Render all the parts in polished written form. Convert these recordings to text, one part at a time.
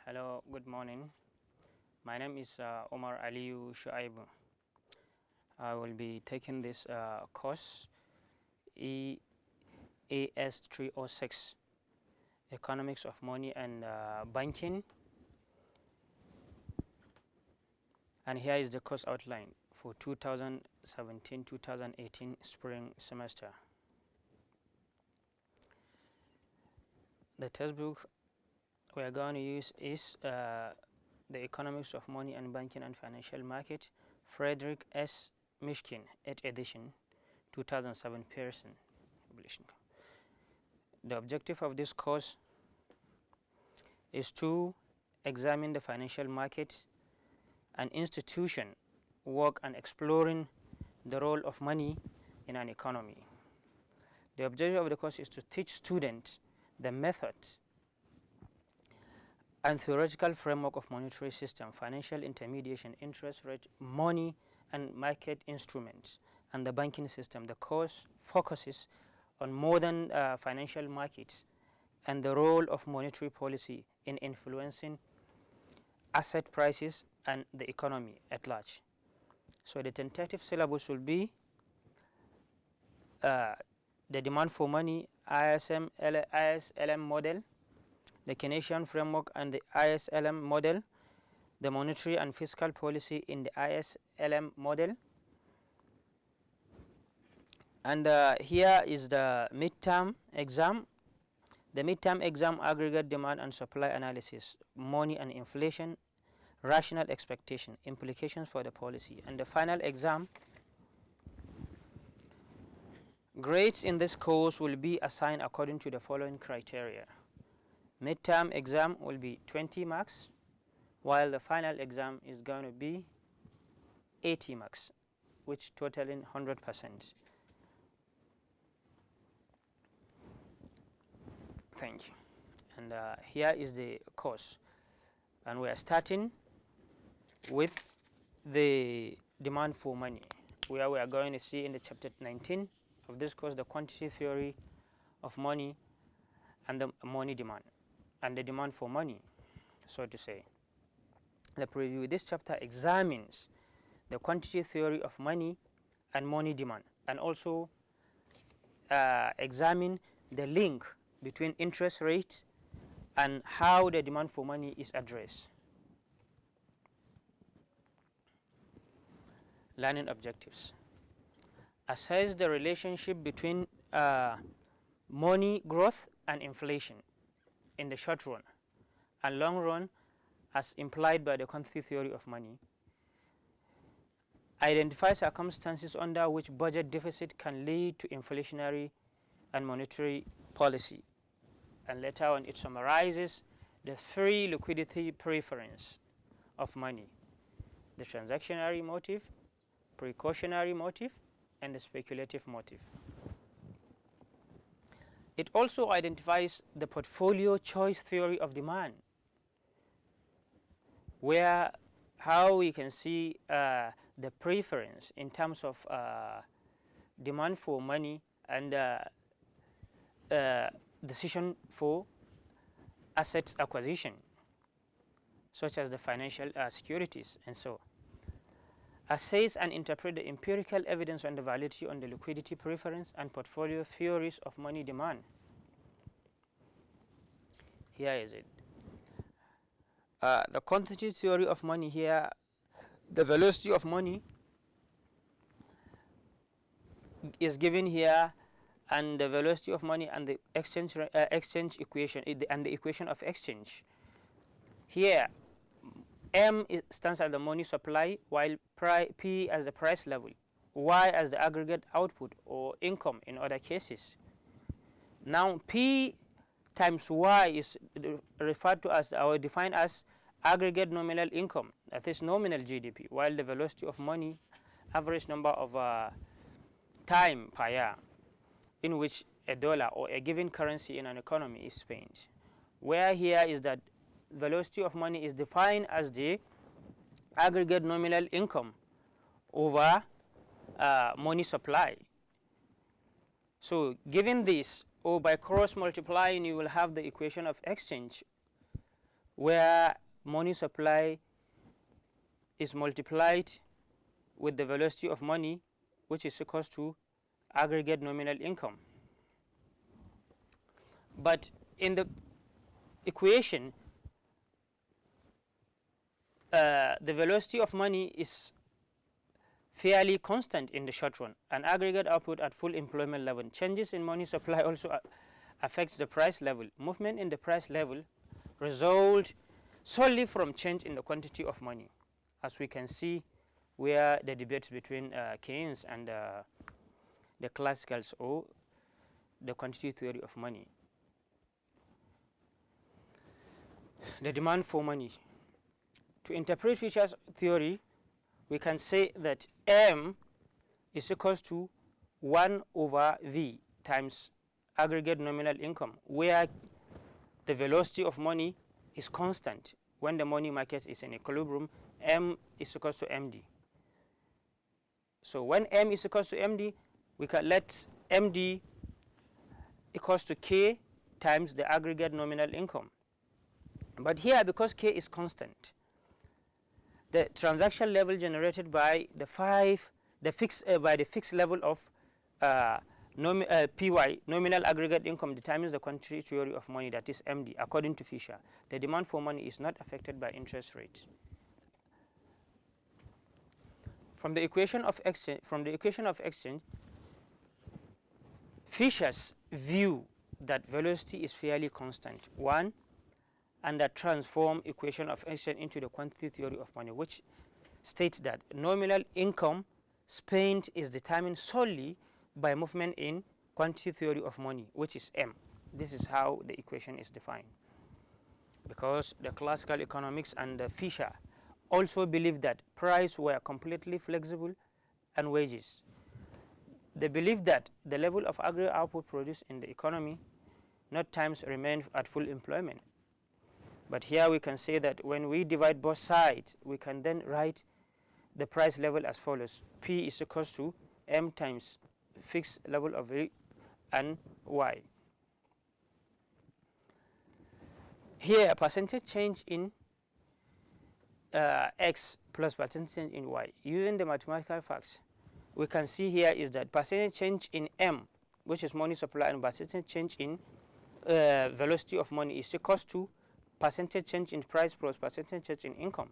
Hello, good morning. My name is Umar Aliyu Shuaibu. I will be taking this course EAS 306, Economics of Money and Banking. And here is the course outline for 2017-2018 spring semester. The textbook we are going to use is The Economics of Money and Banking and Financial Market, Frederick S. Mishkin, 8th edition, 2007 Pearson publishing. The objective of this course is to examine the financial market and institution work and exploring the role of money in an economy. The objective of the course is to teach students the method and theoretical framework of monetary system, financial intermediation, interest rate, money and market instruments, and the banking system. The course focuses on modern financial markets and the role of monetary policy in influencing asset prices and the economy at large. So the tentative syllabus will be the demand for money, ISLM model, the Keynesian framework and the ISLM model, the monetary and fiscal policy in the ISLM model. And here is the midterm exam. The midterm exam: aggregate demand and supply analysis, money and inflation, rational expectation, implications for the policy. And the final exam, grades in this course will be assigned according to the following criteria. Midterm exam will be 20 marks, while the final exam is going to be 80 marks, which totaling 100%. Thank you. And here is the course. And we are starting with the demand for money, where we are going to see in the chapter 19 of this course the quantity theory of money and the money demand and the demand for money, so to say. The preview: this chapter examines the quantity theory of money and money demand, and also examine the link between interest rate and how the demand for money is addressed. Learning objectives: assess the relationship between money growth and inflation in the short run and long run as implied by the quantity theory of money. Identify circumstances under which budget deficit can lead to inflationary and monetary policy. And later on it summarizes the three liquidity preference of money: the transactionary motive, precautionary motive, and the speculative motive. It also identifies the portfolio choice theory of demand, where how we can see the preference in terms of demand for money and decision for assets acquisition, such as the financial securities and so. Assess and interpret the empirical evidence on the validity on the liquidity preference and portfolio theories of money demand. Here is it. The quantity theory of money here, the velocity of money is given here, and the velocity of money and the exchange equation and the equation of exchange. Here M stands as the money supply, while P as the price level, Y as the aggregate output or income in other cases. Now P times Y is referred to as or defined as aggregate nominal income, that is nominal GDP, while the velocity of money, average number of time per year in which a dollar or a given currency in an economy is spent. Where here is that velocity of money is defined as the aggregate nominal income over money supply. So given this, or by cross multiplying, you will have the equation of exchange, where money supply is multiplied with the velocity of money, which is equals to aggregate nominal income. But in the equation, the velocity of money is fairly constant in the short run, and aggregate output at full employment level. Changes in money supply also affects the price level. Movement in the price level result solely from change in the quantity of money, as we can see where the debates between Keynes and the classicals, or the quantity theory of money. The demand for money. To interpret Fisher's theory, we can say that M is equals to 1 over V times aggregate nominal income, where the velocity of money is constant. When the money market is in equilibrium, M is equals to MD. So when M is equals to MD, we can let MD equals to K times the aggregate nominal income. But here, because K is constant, the transaction level generated by the fixed level of PY, nominal aggregate income, determines the quantity theory of money, that is MD, according to Fisher. The demand for money is not affected by interest rates. From the equation of exchange, Fisher's view that velocity is fairly constant, one, and that transform equation of exchange into the quantity theory of money, which states that nominal income spent is determined solely by movement in quantity theory of money, which is M. This is how the equation is defined. Because the classical economics and the Fisher also believe that prices were completely flexible and wages. They believe that the level of aggregate output produced in the economy not times remain at full employment. But here we can say that when we divide both sides, we can then write the price level as follows. P is equals to M times fixed level of V and Y. Here, percentage change in X plus percentage change in Y. Using the mathematical facts, we can see here is that percentage change in M, which is money supply, and percentage change in velocity of money is equals to percentage change in price plus percentage change in income.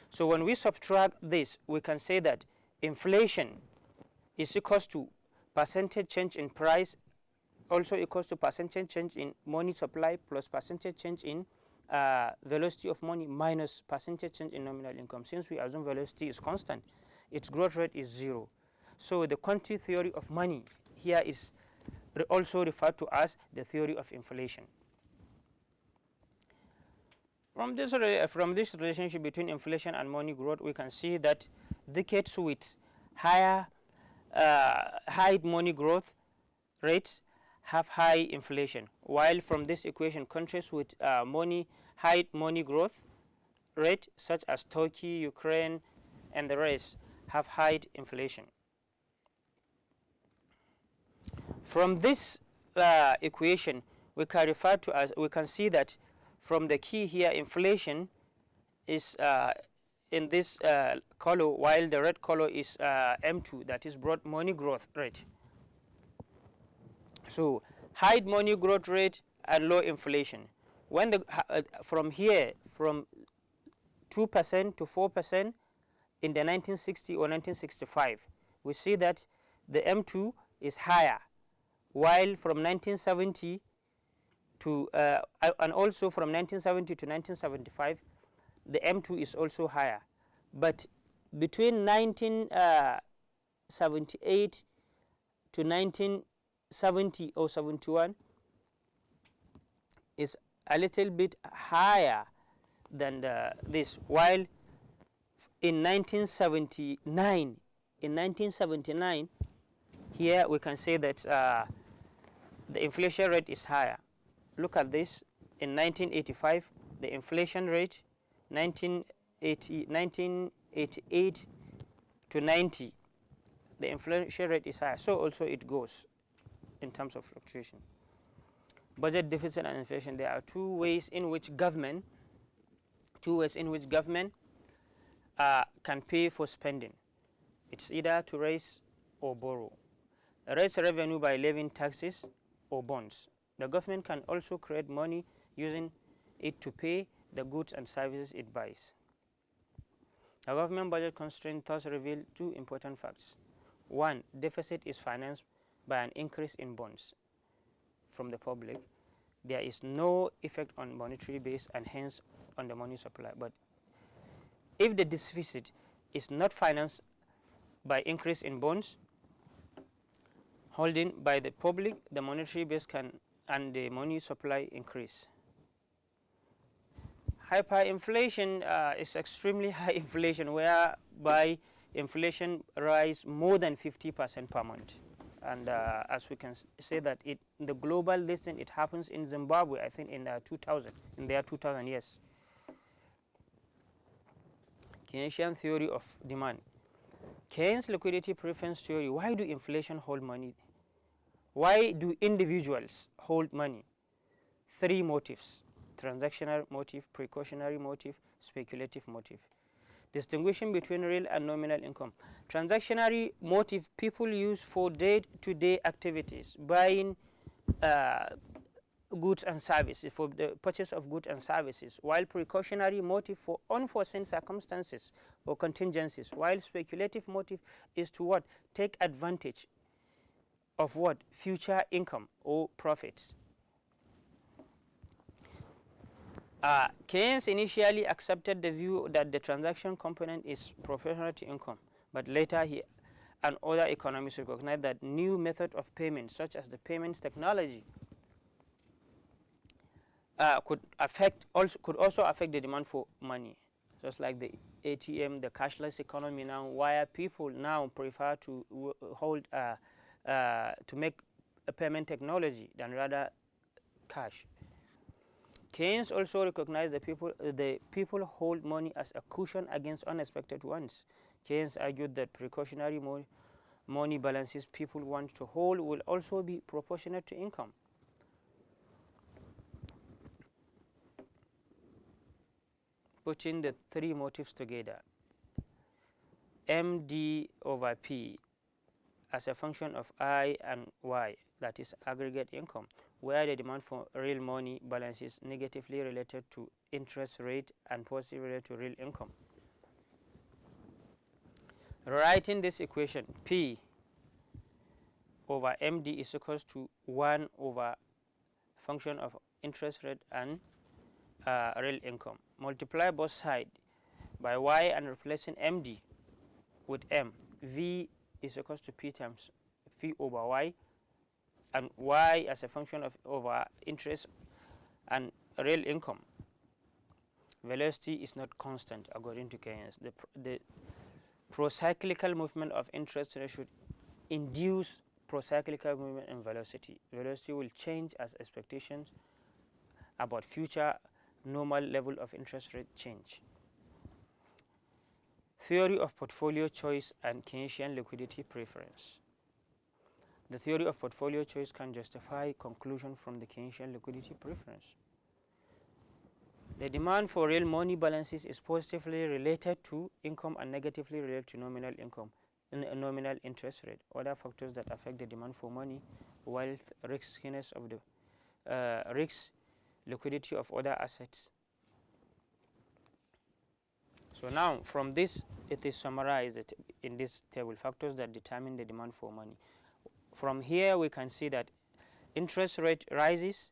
So when we subtract this, we can say that inflation is equals to percentage change in price also equals to percentage change in money supply plus percentage change in velocity of money minus percentage change in nominal income. Since we assume velocity is constant, its growth rate is 0. So the quantity theory of money here is also referred to as the theory of inflation. From this relationship between inflation and money growth, we can see that decades with high money growth rates have high inflation, while from this equation, countries with high money growth rate, such as Turkey, Ukraine, and the rest, have high inflation. From this equation, we can see that from the key here, inflation is in this color, while the red color is M2, that is broad money growth rate. So high money growth rate and low inflation. When from here, from 2% to 4% in the 1960 or 1965, we see that the M2 is higher, while from 1970 to and also from 1970 to 1975, the M2 is also higher. But between 1978 to 1970 or 71 is a little bit higher than this, while in 1979, here we can say that the inflation rate is higher. Look at this. In 1985, the inflation rate, 1988 to 90, the inflation rate is higher. So also it goes in terms of fluctuation. budget deficit and inflation. There are two ways in which government can pay for spending. It's either to raise or borrow. Raise revenue by levying taxes or bonds. The government can also create money using it to pay the goods and services it buys. The government budget constraints thus reveal two important facts. One, deficit is financed by an increase in bonds from the public. There is no effect on monetary base and hence on the money supply. But if the deficit is not financed by increase in bonds holding by the public, the monetary base and the money supply increase. Hyperinflation is extremely high inflation, whereby inflation rise more than 50% per month. And as we can say that the global listing, it happens in Zimbabwe, I think in 2000, in their 2000 years. Keynesian theory of demand. Keynes liquidity preference theory. Why do inflation hold money? Why do individuals hold money? Three motives: transactional motive, precautionary motive, speculative motive. Distinguishing between real and nominal income. Transactional motive people use for day-to-day activities, buying goods and services, for the purchase of goods and services, while precautionary motive for unforeseen circumstances or contingencies, while speculative motive is to what? Take advantage of what? Future income or profits. Keynes initially accepted the view that the transaction component is proportional to income, but later he and other economists recognized that new method of payment, such as the payments technology, could also affect the demand for money, just like the ATM, the cashless economy now, where people now prefer to to make a payment technology than rather cash. Keynes also recognized that the people hold money as a cushion against unexpected ones. Keynes argued that precautionary money balances people want to hold will also be proportionate to income. Putting the three motives together, MD over P as a function of I and Y, that is aggregate income, where the demand for real money balance is negatively related to interest rate and positively related to real income. Writing this equation, P over MD is equals to 1 over function of interest rate and real income. Multiply both sides by Y and replacing MD with M. V is equals to P times V over Y, and Y as a function of over interest and real income. Velocity is not constant according to Keynes. The procyclical movement of interest rate should induce procyclical movement in velocity. Velocity will change as expectations about future normal level of interest rate change. Theory of portfolio choice and Keynesian liquidity preference. The theory of portfolio choice can justify conclusion from the Keynesian liquidity preference. The demand for real money balances is positively related to income and negatively related to nominal income, nominal interest rate. Other factors that affect the demand for money: wealth, riskiness of the risk, liquidity of other assets. So now from this, it is summarized in this table: factors that determine the demand for money. From here we can see that interest rate rises,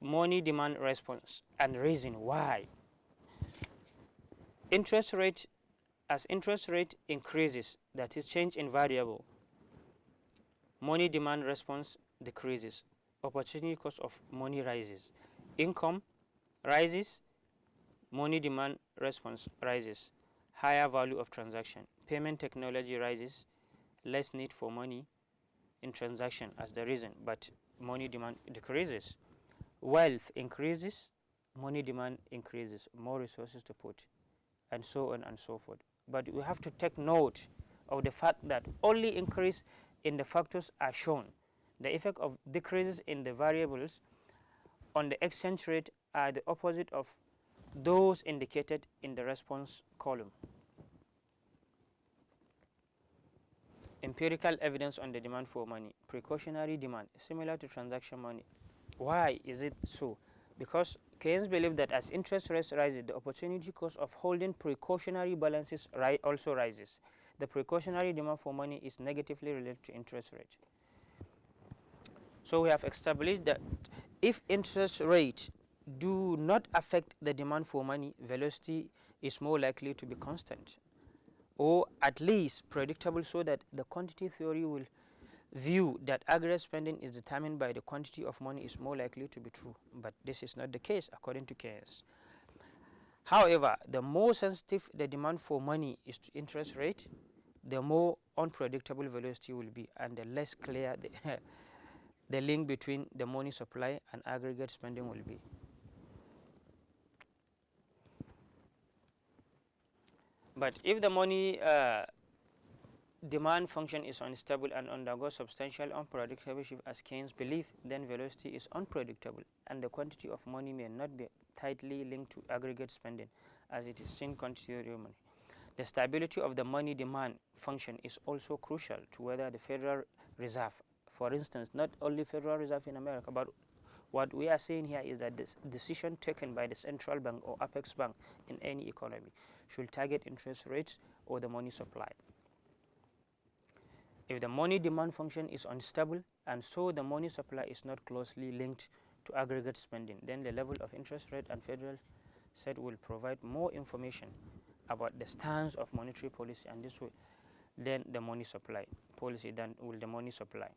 money demand response, and reason why. Interest rate, as interest rate increases, that is change in variable, money demand response decreases, opportunity cost of money rises, income rises, money demand response rises, higher value of transaction, payment technology rises, less need for money in transaction as the reason, but money demand decreases. Wealth increases, money demand increases, more resources to put, and so on and so forth. But we have to take note of the fact that only increase in the factors are shown The effect of decreases in the variables on the exchange rate are the opposite of those indicated in the response column. Empirical evidence on the demand for money. Precautionary demand, similar to transaction money. Why is it so? Because Keynes believed that as interest rates rise, the opportunity cost of holding precautionary balances also rises. The precautionary demand for money is negatively related to interest rate. So we have established that if interest rates do not affect the demand for money, velocity is more likely to be constant, or at least predictable, so that the quantity theory will view that aggregate spending is determined by the quantity of money is more likely to be true. But this is not the case according to Keynes. However, the more sensitive the demand for money is to interest rate, the more unpredictable velocity will be, and the less clear the link between the money supply and aggregate spending will be. But if the money demand function is unstable and undergoes substantial unpredictable shift as Keynes believed, then velocity is unpredictable and the quantity of money may not be tightly linked to aggregate spending as it is seen quantity theory of money. The stability of the money demand function is also crucial to whether the Federal Reserve, for instance, not only Federal Reserve in America, but what we are saying here is that this decision taken by the central bank or apex bank in any economy should target interest rates or the money supply. If the money demand function is unstable and so the money supply is not closely linked to aggregate spending, then the level of interest rate and Federal Reserve will provide more information about the stance of monetary policy, and this will then the money supply policy, then will the money supply.